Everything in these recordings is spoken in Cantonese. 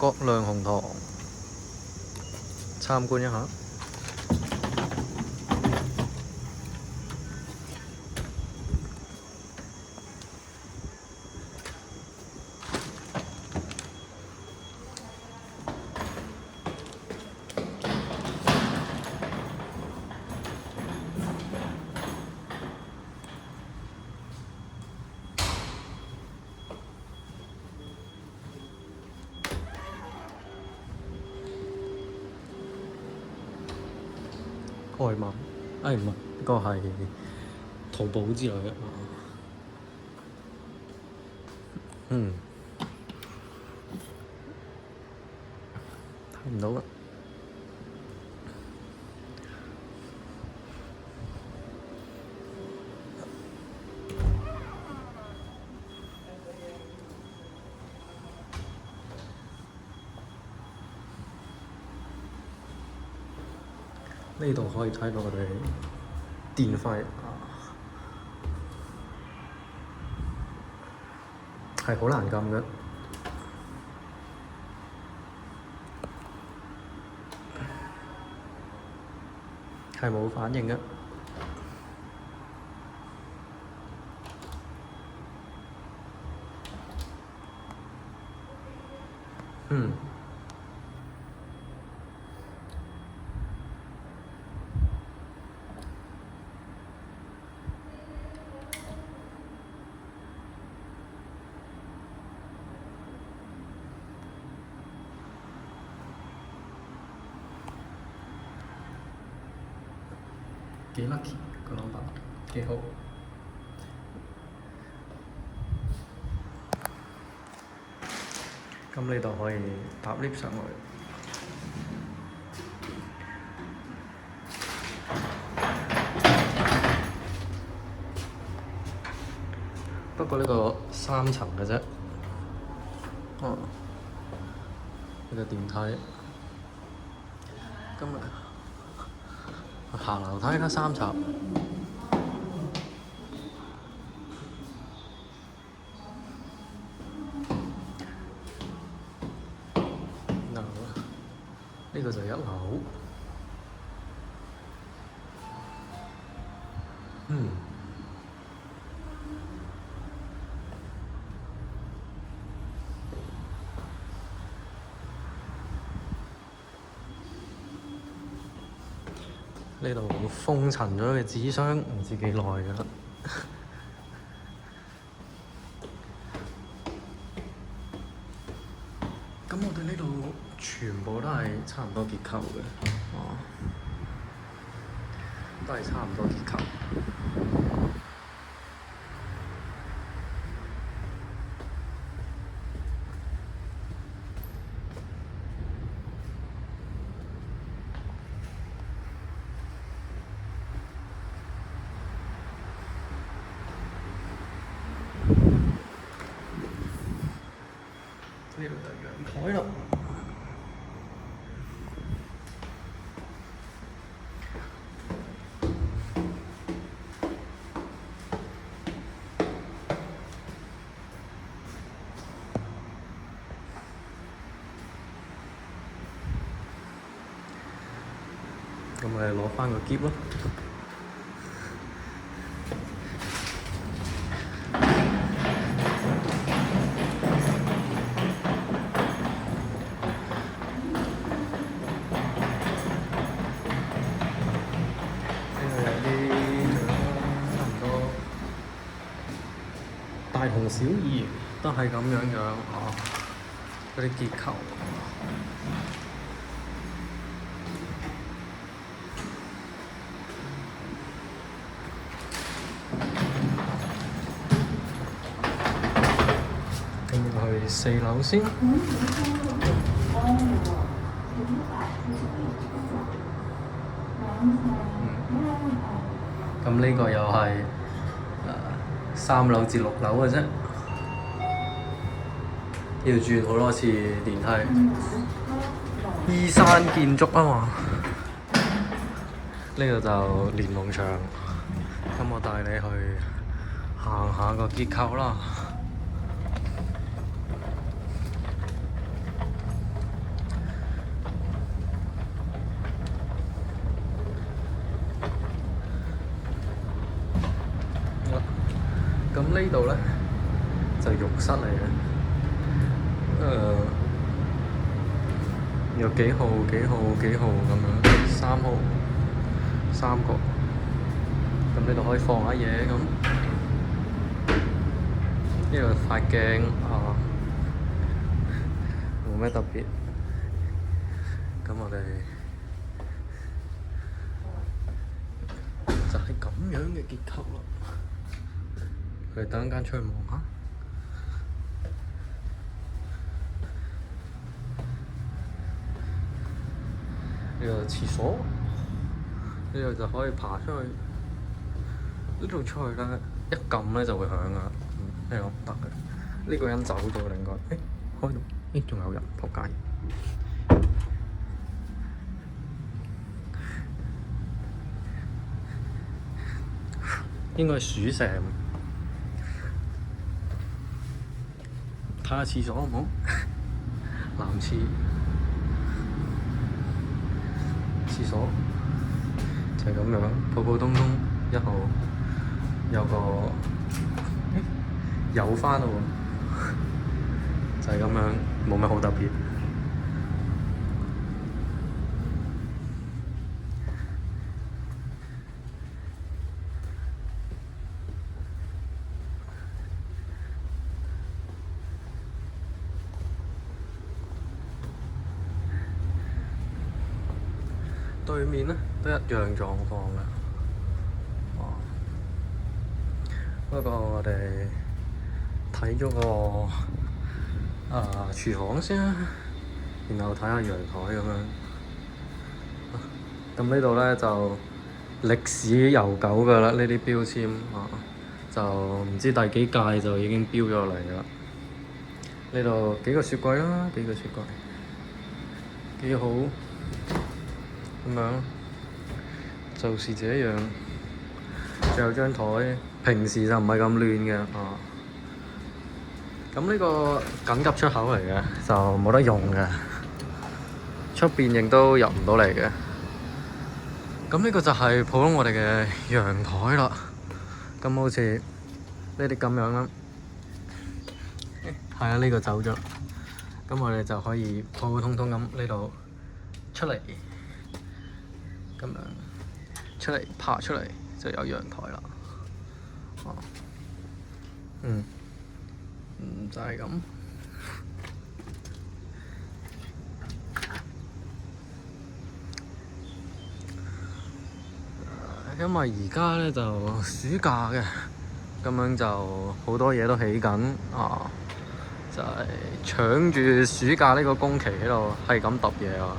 葛量洪堂參觀一下。外文，唔係，呢個係淘寶之類嘅。睇唔到啦。呢度可以睇到我哋電費係好難撳嘅，係冇反應嘅。幾 lucky 個 number，幾好。咁呢度可以搭 lift 上去。不過呢個3層嘅啫。呢個電梯。今日行樓梯得3層。呢個就係1樓。呢度封塵咗嘅紙箱唔知幾耐㗎啦。咁我哋呢度全部都係差唔多結構嘅，都係差唔多結構。呢度就係陽台啦。咁我哋攞返個篋咯。大同小異，都係咁樣嗰啲結構。咁去4樓先。咁呢個又係3樓至6樓嘅啫，要轉好多次電梯。依山建築啊嘛，呢個就連儂牆。咁我帶你去行下個結構啦。咁呢度咧就浴室嚟嘅，有幾號咁樣，3號3個。咁呢度可以放下嘢咁。呢度塊鏡冇咩特別。咁我哋就係咁樣嘅結構咯。我哋等陣間出去望下。呢個廁所，呢度就可以爬出去。呢度出去咧，一撳咧就會響噶。呢個唔得嘅。呢個人走咗啦，應該。開到，仲有人，仆街。應該係鼠舍。睇下廁所好唔好？男廁。廁所就係咁樣，普普通通1號有個有返咯喎，就係咁樣，冇乜好特別。對面咧都一樣狀況嘅，不過我哋睇咗個廚房先啦，然後睇下陽台咁樣。咁呢度咧就歷史悠久㗎啦，呢啲標籤就唔知第幾屆就已經標咗落嚟㗎啦。呢度幾個雪櫃啦，幾個雪櫃幾好。咁樣就是這樣，仲有張台，平時就唔係咁亂嘅。咁呢個緊急出口嚟嘅，就冇得用嘅，出邊亦都入唔到嚟嘅。咁呢個就係普通我哋嘅陽台啦。咁好似呢啲咁樣啦，係啊，呢個走咗。咁我哋就可以普普通通咁呢度出嚟。咁樣出嚟爬出嚟就有陽台啦。就係咁。因為而家咧就暑假嘅，咁樣就好多嘢都起緊就係搶住暑假呢個工期喺度係咁揼嘢啊！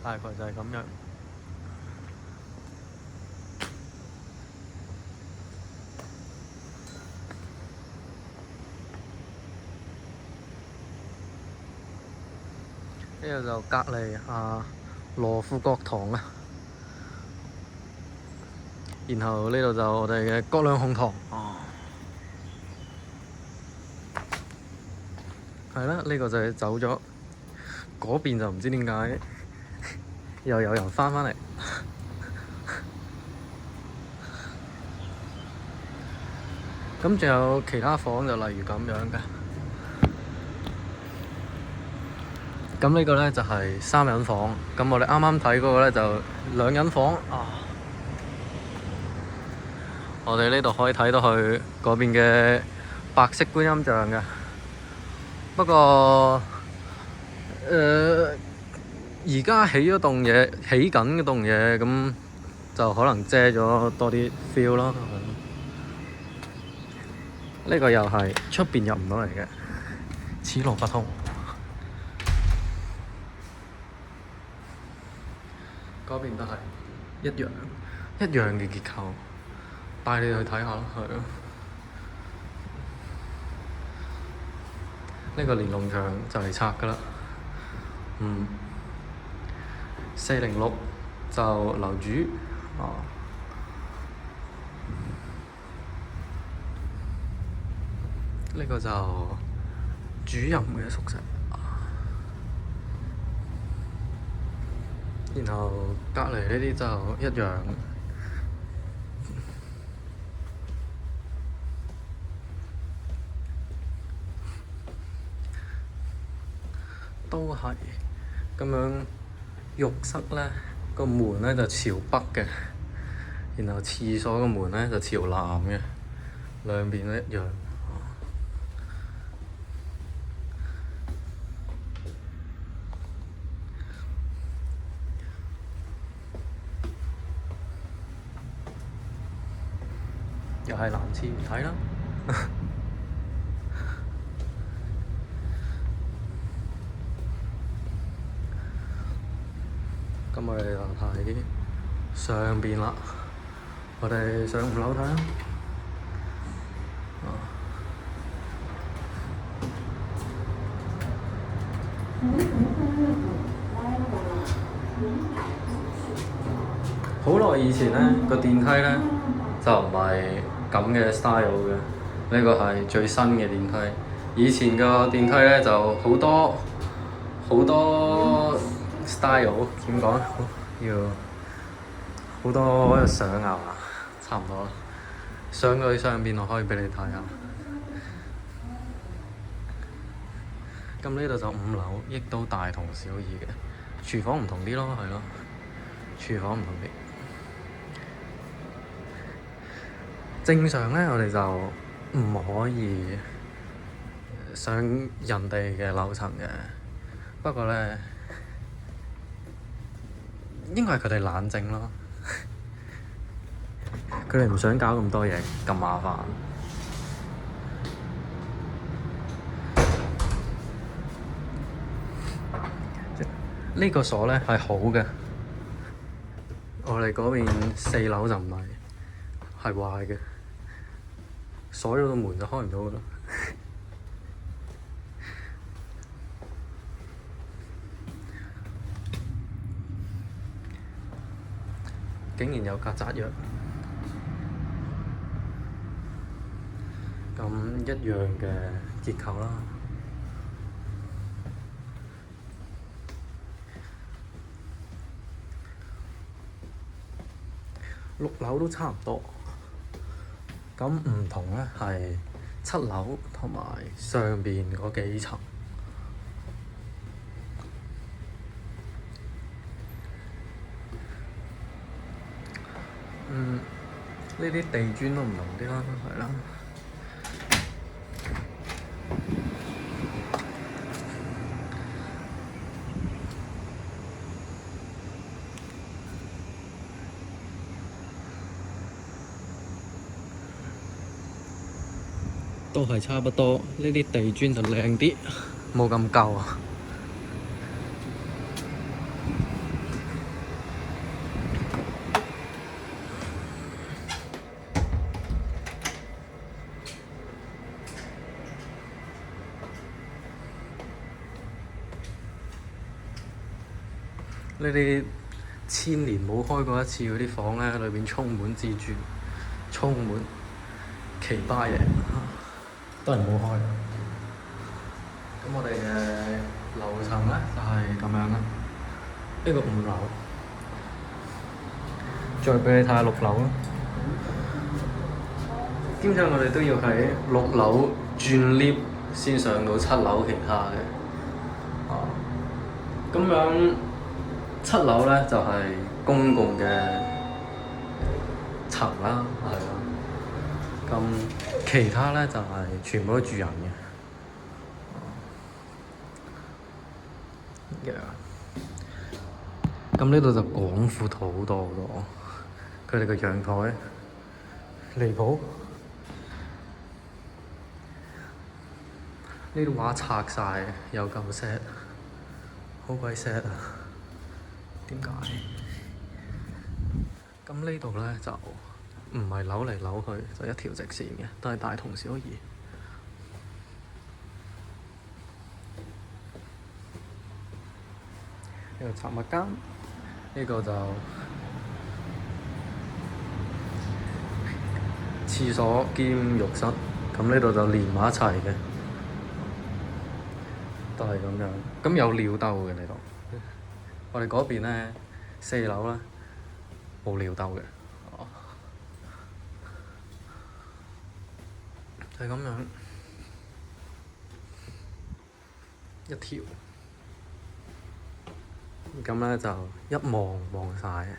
大概就係咁樣。呢度就隔離羅富國堂啊，然後呢度就我哋嘅葛量洪堂。係啦，呢個就係走咗，嗰邊就唔知點解又有人翻嚟。咁仲有其他房就例如咁樣嘅。咁呢個咧就係3人房。咁我哋啱啱睇嗰個咧就2人房。我哋呢度可以睇到去嗰邊嘅白色觀音像嘅。不過而家起咗棟嘢，起緊嗰棟嘢，咁就可能遮咗多啲 feel 咯。呢個又係出邊入唔到嚟嘅，此路不通。嗰邊都係一樣嘅結構，帶你去睇下咯，係咯。呢個連儂牆就嚟拆㗎啦，406就樓主呢個就主任嘅宿舍。然後隔離呢啲就一樣，都係咁樣。浴室呢個門呢就朝北嘅，然後廁所個門呢就朝南嘅，兩邊都一樣。又係男廁唔睇啦。咁我哋就睇上邊啦。我哋上5樓睇啦。好耐以前呢個電梯呢就唔係咁嘅 style 嘅，呢個係最新嘅電梯。以前個電梯呢就好多 style， 點講？要好多相啊，差唔多。上去上邊我可以俾你睇下。咁呢度就5樓，亦都大同小異嘅。廚房唔同啲咯，係咯，廚房唔同啲。正常呢，我哋就唔可以上人哋嘅樓層嘅。不過呢，應該係佢哋冷靜咯，佢哋唔想搞咁多嘢，咁麻煩。呢個鎖呢係好嘅，我哋嗰邊4樓就唔係，係壞嘅，鎖咗個門就開唔到㗎啦。竟然有曱甴藥，咁一樣嘅結構啦。6樓都差唔多，咁唔同呢係7樓同埋上邊嗰幾層。呢啲地磚都唔同啲啦，係啦。都係差不多，呢啲地磚就靚啲，冇咁舊啊。呢啲1000年冇開過一次嗰啲房呢，裏邊充滿蜘蛛，充滿奇葩嘢，都係冇開。咁我哋嘅樓層呢，就係咁樣啦。呢個5樓，再俾你睇下6樓啦。兼且我哋都要喺6樓轉 lift 先上到7樓其他嘅。咁樣7樓呢，就係公共嘅層啦，係啦。咁其他呢，就係全部都住人嘅。咁呢度就廣闊好多好多。佢哋個陽台離譜，呢度畫拆晒，有夠 sad，好鬼 sad 啊！點解？咁呢度呢，就唔係扭嚟扭去，就一條直線嘅，都係大同小異。呢個雜物間，呢個就廁所兼浴室，咁呢度就連埋一齊嘅。都係咁樣。咁有尿兜嘅呢度。我哋嗰邊咧4樓咧冇尿兜嘅。哦，係咁樣一條。咁咧就一望晒。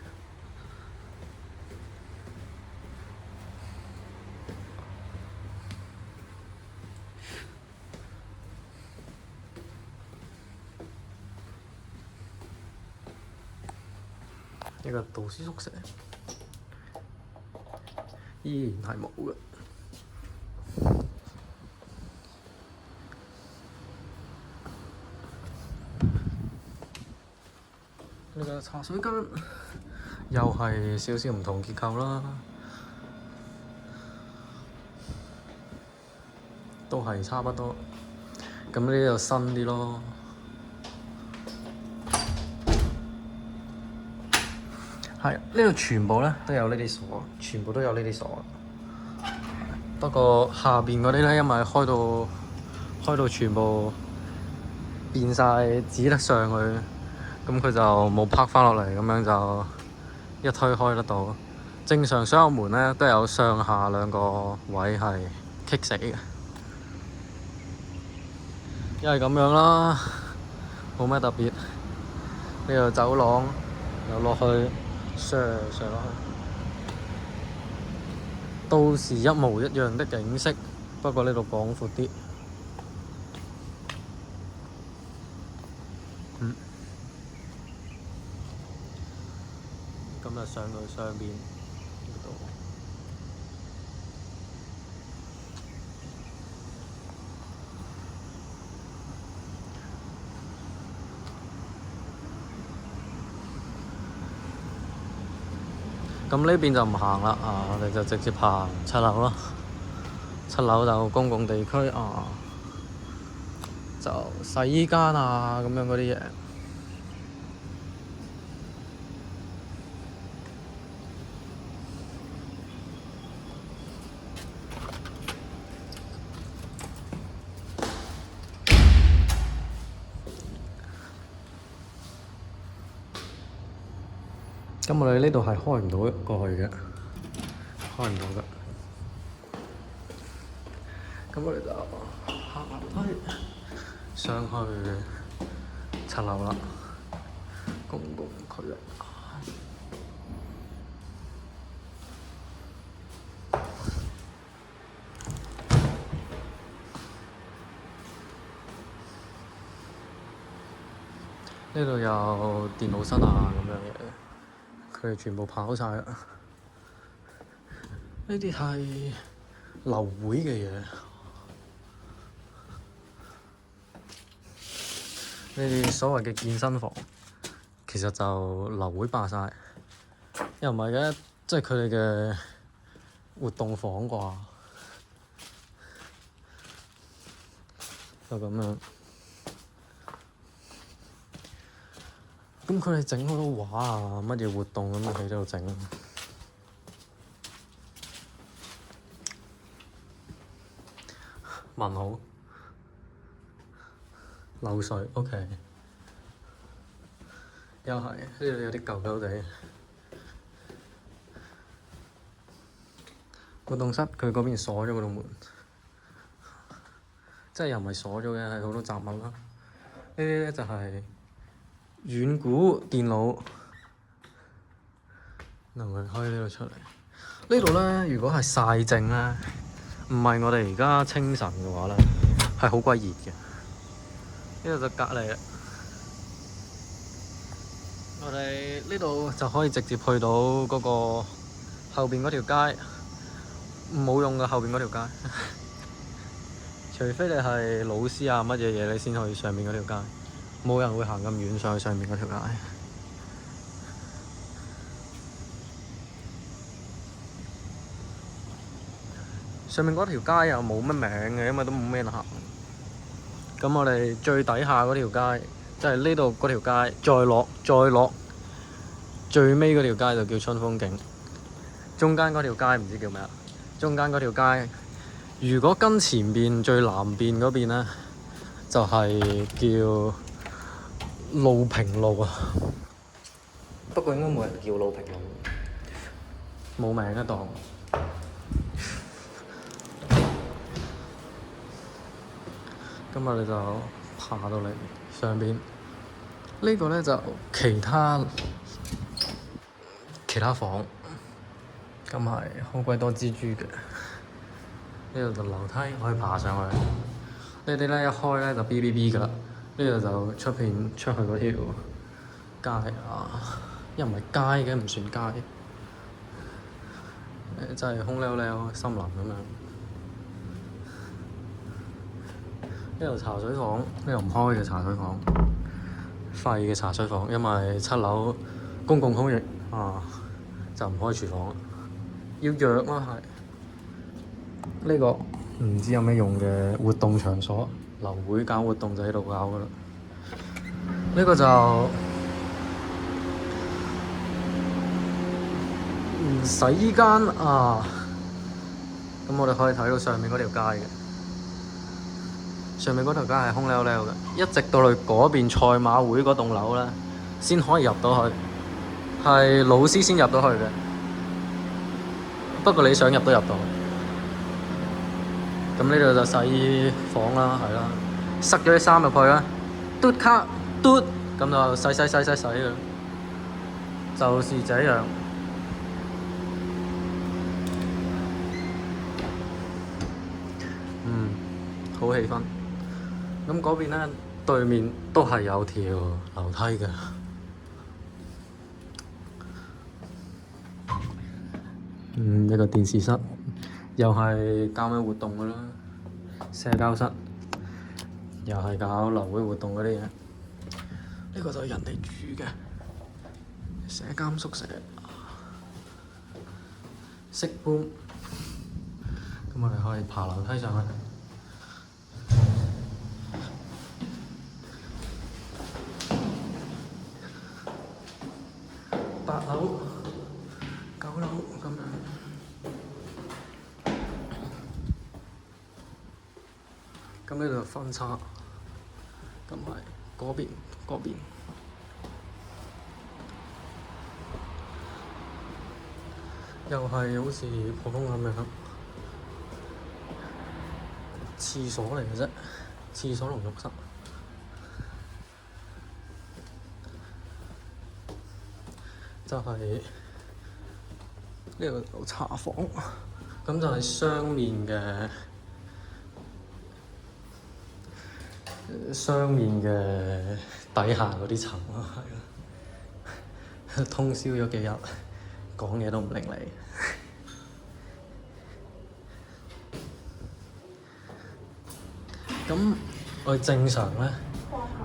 一個導師宿舍依然係冇嘅。呢個茶水間又係少少唔同結構啦，都係差不多。咁呢度新啲咯。係，呢度全部咧都有呢啲鎖，全部都有呢啲鎖。不過下邊嗰啲咧，因為開到全部變晒只得上去，咁佢就冇拍翻落嚟，咁樣就一推開得到。正常所有門咧都有上下兩個位係棘死嘅，因為咁樣啦，冇咩特別。呢度走廊又落去。上落去，到時一模一樣的景色，不過呢度廣闊啲。咁就上去上邊呢度。咁呢邊就唔行啦，我哋就直接行7樓咯。7樓就公共地區就洗衣間咁樣嗰啲嘢。咁我哋呢度係開唔到過去嘅，開唔到嘅。咁我哋就行樓梯上去7樓啦，公共區域。呢度有電腦室咁樣嘅。佢哋全部跑晒啦！呢啲係流會嘅嘢，呢啲所謂嘅健身房，其實就流會霸晒，又唔係嘅，即係佢哋嘅活動房啩，就咁樣。咁佢哋整好多畫乜嘢活動咁喺度整。問好，漏水 OK， 又係呢度有啲舊舊地。活動室佢嗰邊鎖咗嗰度門，即係又唔係鎖咗嘅，係好多雜物啦。呢啲咧就係遠古電腦，能夠開呢度出嚟。呢度咧，如果係曬正咧，唔係我哋而家清晨嘅話咧，係好鬼熱嘅。呢度就隔離啦，我哋呢度就可以直接去到嗰個後邊嗰條街，冇用嘅後邊嗰條街，除非你係老師乜嘢嘢，你先去上面嗰條街。冇人會行咁遠上去上面嗰條街。上面嗰條街又冇乜名嘅，因為都冇咩人行。咁我哋最底下嗰條街，即係呢度嗰條街，再落最尾嗰條街就叫春風景。中間嗰條街唔知叫咩啊？中間嗰條街，如果跟前邊最南邊嗰邊咧，就係叫露平路啊。不過應該冇人叫露平路，冇名嘅檔。咁我哋就爬到嚟上邊，呢個咧就其他房，咁係好鬼多蜘蛛嘅。呢度就樓梯可以爬上去，呢啲咧一開咧就 B B B 㗎啦。呢度就出去嗰條街啊，又唔係街嘅，唔算街，真係空溜溜森林咁樣。呢度茶水房，呢度唔開嘅茶水房，廢嘅茶水房，因為7樓公共空域啊，就唔開廚房，要約啦係。呢個唔知有咩用嘅活動場所，樓會搞活動就喺度搞噶啦。呢個就洗衣間啊，咁我哋可以睇到上面嗰條街嘅。上面嗰條街係空溜溜嘅，一直到去嗰邊賽馬會嗰棟樓咧，先可以入到去，係老師先入到去嘅。不過你想入都入到。咁呢度就洗衣房啦，係啦，塞咗啲衫入去啦，嘟卡嘟，咁就洗嘅，就是這樣。好氣氛。咁嗰邊咧，對面都係有條樓梯嘅。一個電視室，又係搞咩活動嘅啦。社交室，又係搞樓會活動嗰啲嘢。呢個就係人哋住嘅社監宿舍，識搬。咁我哋可以爬樓梯上去。8樓、9樓咁樣，咁呢度分叉，咁係嗰邊，又係好似普通咁樣，廁所嚟嘅啫，廁所同浴室。就係呢個茶房，咁就係雙面嘅底下嗰啲層咯，係啊，通宵咗幾日，講嘢都唔伶俐。咁我哋正常咧，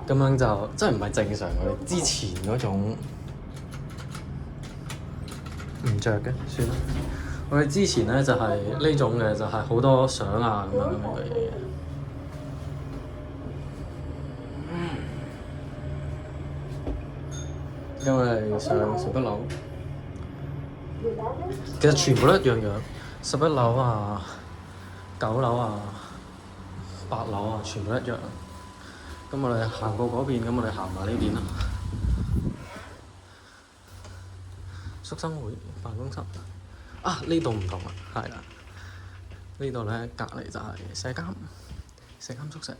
咁樣就真係唔係正常，我哋之前嗰種。唔着嘅，算啦。我哋之前咧就係呢種嘅，就係好多相啊咁樣嘅嘢。因為上11樓，其實全部都一樣樣。11樓啊、9樓啊、8樓啊，全部都一樣。咁我哋行過嗰邊，咁我哋行埋呢邊啦。宿生會辦公室啊，呢度唔同啦，係啦，呢度咧隔離就係社監宿舍。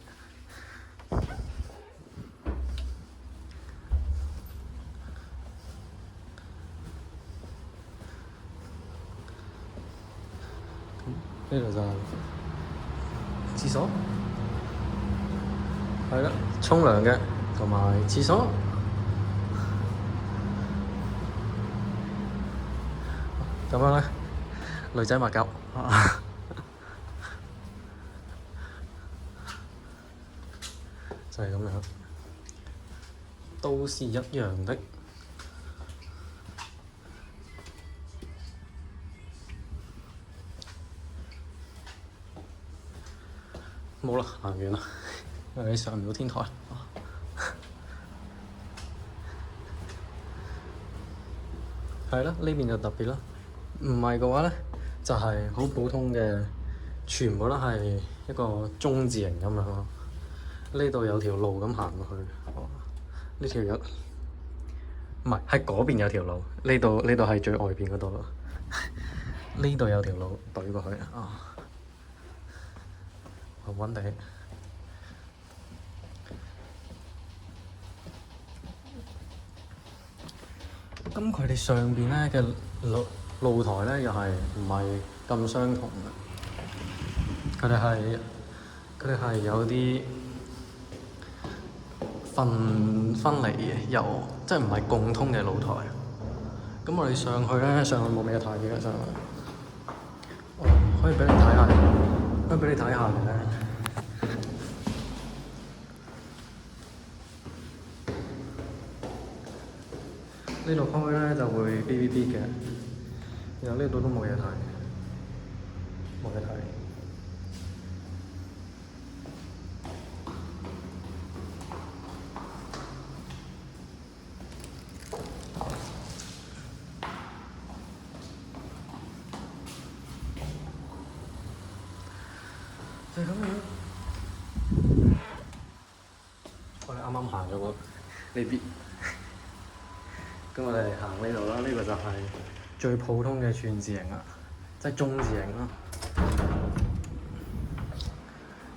呢度就係廁所，係啦，沖涼嘅同埋廁所。咁樣咧，女仔抹腳，就係咁樣，都是一樣的。冇啦，行完啦，因為你上唔到天台。係啦，呢邊就特別啦。唔係嘅話咧，就係、是、好普通嘅，全部都係一個中字形咁樣咯。呢度有條路咁行過去，呢條有，唔係喺嗰邊有條路，呢度係最外邊嗰度咯。呢度有條路對過去啊，穩穩地。咁佢哋上邊咧嘅露台咧，又係唔係咁相同嘅？佢哋係有啲分離嘅，即係唔係共通嘅露台。咁我哋上去咧，上去冇咩睇嘅上去。可以俾你睇下，嘅。呢度開咧就會嗶嗶嗶嘅，然後呢度都冇嘢睇，冇嘢睇。就係咁樣。我哋啱啱行咗個呢邊。咁我哋行呢度啦，呢個就係最普通嘅串字形啦，即係中字形啦。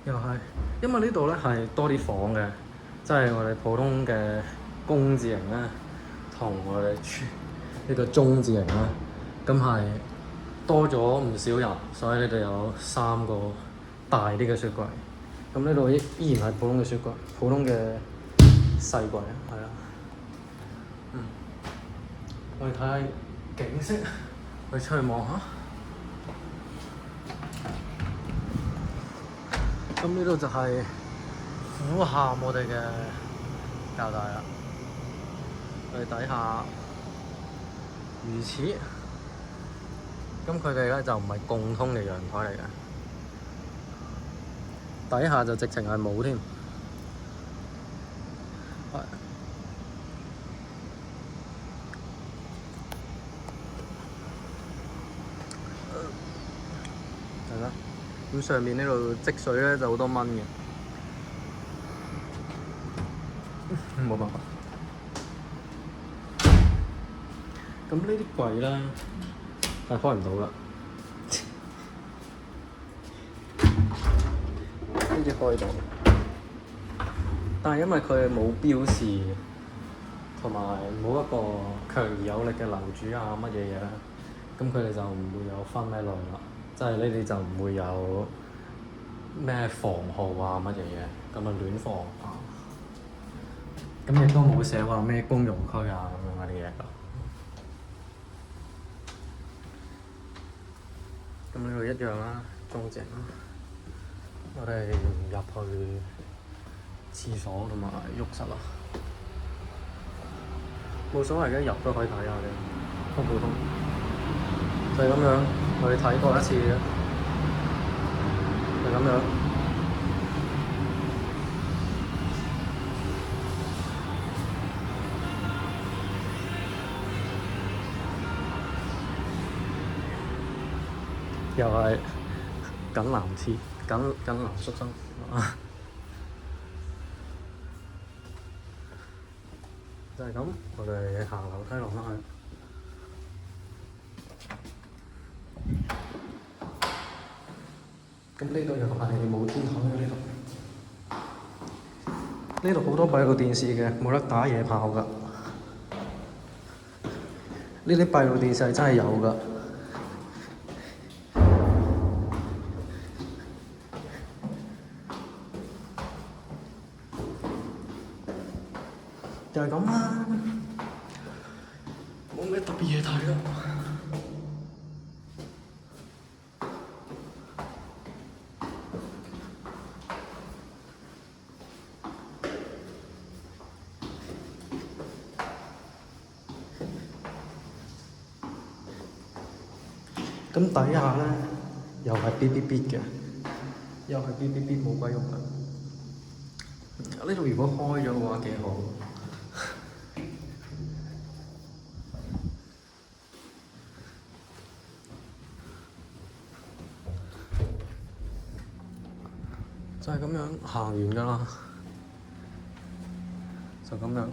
又係，因為呢度咧係多啲房嘅，即係我哋普通嘅公字形咧，同我哋呢個中字形咧，咁係多咗唔少人，所以呢度有3個大啲嘅雪櫃。咁呢度依然係普通嘅雪櫃，普通嘅細櫃，係啊。我哋睇下景色，我哋出去望下。咁呢度就係俯瞰我哋嘅教大啦。我哋底下如此。咁佢哋咧就唔係共通嘅陽台嚟嘅，底下就直情係冇添。係啦，咁上面呢度積水咧就好多蚊嘅，冇辦法。咁呢啲櫃咧係開唔到啦，呢啲開到，但係因為佢冇標示，同埋冇一個強而有力嘅樓主啊乜嘢嘢咧，咁佢哋就唔會有分咩類啦。即係呢啲就唔會有咩房號啊乜嘢嘢，咁啊亂放啊，咁亦都冇寫話咩公用區啊咁樣嗰啲嘢咯。咁呢度一樣啦，中正啦。我哋入去廁所同埋浴室啦，冇所謂嘅，入都可以睇下嘅，好普通。就係咁樣，我哋睇過一次嘅，就係咁樣。又係緊男廁，緊男宿生。就係咁，我哋行樓梯落返去。咁呢度又係冇天台嘅呢度。呢度好多閉路電視嘅，冇得打野炮㗎。呢啲閉路電視係真係有㗎。就係咁啦，冇咩特別嘢睇啦。咁底下咧又係嗶嗶嗶嘅，又係嗶嗶嗶冇鬼用㗎。呢度如果開咗嘅話幾好。就係咁樣行完㗎啦。就咁樣。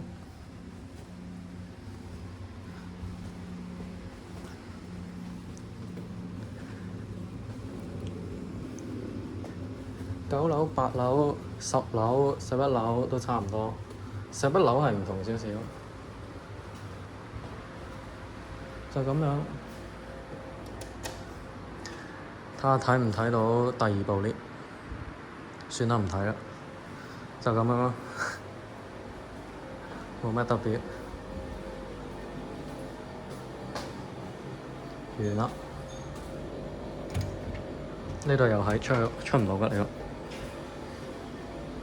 9樓、8樓、10樓、11樓都差唔多。11樓係唔同少少。就咁樣。睇下睇唔睇到第二部 lift。算啦，唔睇啦。就咁樣咯。冇乜特別。完啦。呢度又係出唔到㗎，呢個。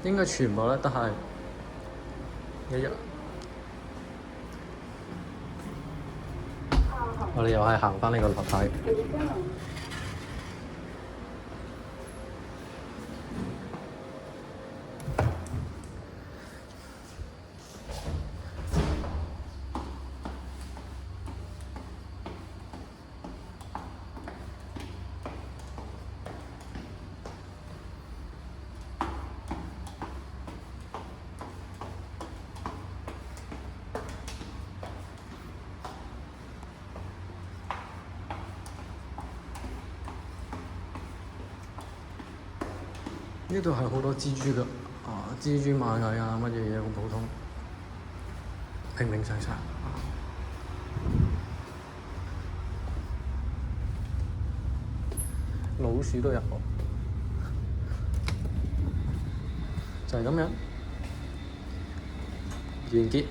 應該全部咧都係一樣。我哋又係行返呢個樓梯。呢度係好多蜘蛛㗎，蜘蛛螞蟻啊，乜嘢嘢好普通，平平常常。老鼠都有，就係咁樣，完結。